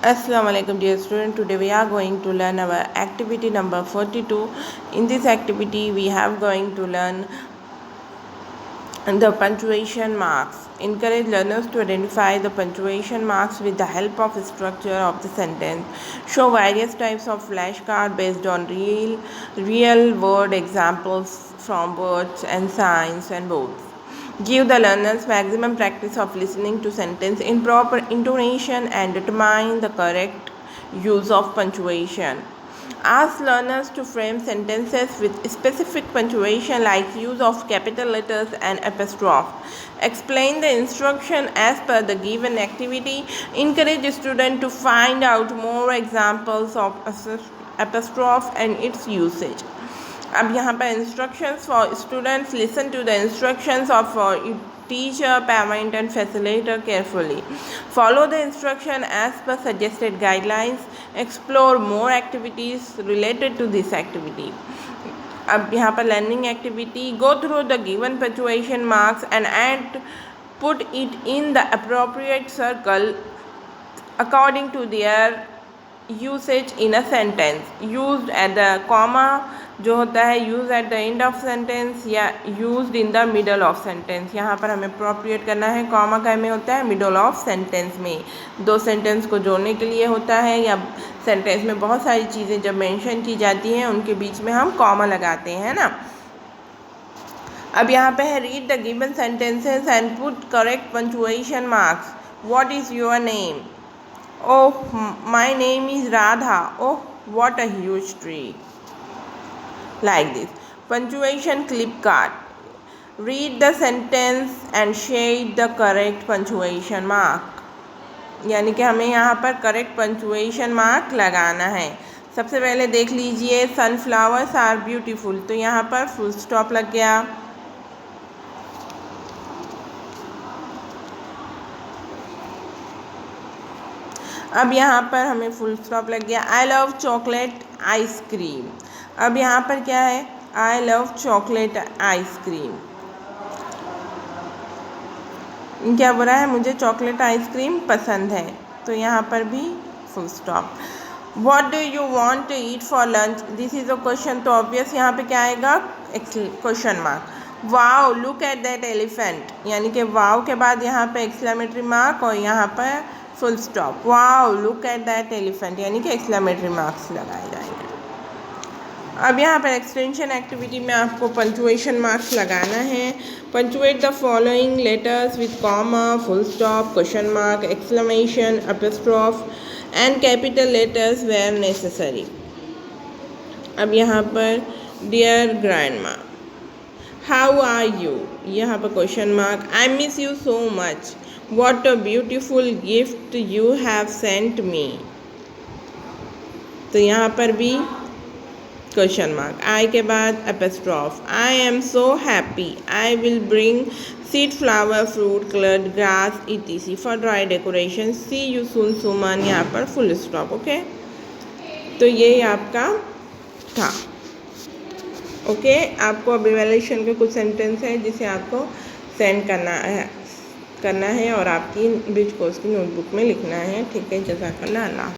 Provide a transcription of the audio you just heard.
Assalamu alaikum dear student. Today we are going to learn our activity number 42. In this activity we have going to learn the punctuation marks. Encourage learners to identify the punctuation marks with the help of structure of the sentence. Show various types of flashcard based on real word examples from words and signs and boards. Give the learners maximum practice of listening to sentence in proper intonation and determine the correct use of punctuation. Ask learners to frame sentences with specific punctuation like use of capital letters and apostrophe. Explain the instruction as per the given activity. Encourage students to find out more examples of apostrophe and its usage. अब यहाँ पर instructions for students listen to the instructions of teacher, parent and facilitator carefully. Follow the instruction as per suggested guidelines. Explore more activities related to this activity. अब यहाँ पर learning activity. Go through the given punctuation marks and put it in the appropriate circle according to their usage in a sentence. Used at the comma जो होता है use at the end of sentence या used in the middle of sentence. यहाँ पर हमें appropriate करना है. Comma का में होता है मिडल ऑफ सेंटेंस में, दो सेंटेंस को जोड़ने के लिए होता है, या सेंटेंस में बहुत सारी चीज़ें जब मेंशन की जाती हैं उनके बीच में हम कॉमा लगाते हैं ना. अब यहाँ पे है read the given sentences and put correct punctuation marks. What is your name? Oh my name is Radha. Oh what a huge tree. Like this. Punctuation clip card. Read the sentence and shade the correct punctuation mark. यानी कि हमें यहाँ पर correct punctuation mark लगाना है. सबसे पहले देख लीजिए सनफ्लावर्स आर ब्यूटीफुल, तो यहाँ पर फुल स्टॉप लग गया. अब यहाँ पर हमें फुल स्टॉप लग गया. I love chocolate ice cream. अब यहाँ पर क्या है? I love chocolate ice cream. क्या बोल रहा है? मुझे चॉकलेट आइसक्रीम पसंद है, तो यहाँ पर भी full stop. What do you want to eat for lunch? This is a question, तो ऑब्वियस यहाँ पे क्या आएगा? Question mark. Wow look at that elephant, यानी कि वाओ के बाद यहाँ पे एक्सक्लेमेटरी मार्क और यहाँ पर full stop. Wow look at that elephant, यानी कि एक्सक्लेमेटरी मार्क्स लगाए जाएंगे. अब यहाँ पर एक्सटेंशन एक्टिविटी में आपको पंक्चुएशन मार्क्स लगाना है. Punctuate the following letters with comma, full stop, question mark, exclamation, apostrophe and capital letters where necessary. अब यहाँ पर dear grandma, how are you, यहाँ पर question mark. I miss you so much. What a beautiful gift you have sent me. तो यहाँ पर भी question mark. I के बाद apostrophe. I am so happy. I will bring seed flower fruit coloured grass etc for dry decoration. See you soon Suman. यहाँ पर full stop. Okay, तो ये आपका था. ओके, आपको अब इवैल्यूएशन के कुछ सेंटेंस है जिसे आपको सेंड करना है और आपकी ब्रिज कोर्स की नोटबुक में लिखना है. ठीक है, जज़ाकल्लाह. अल्लाह.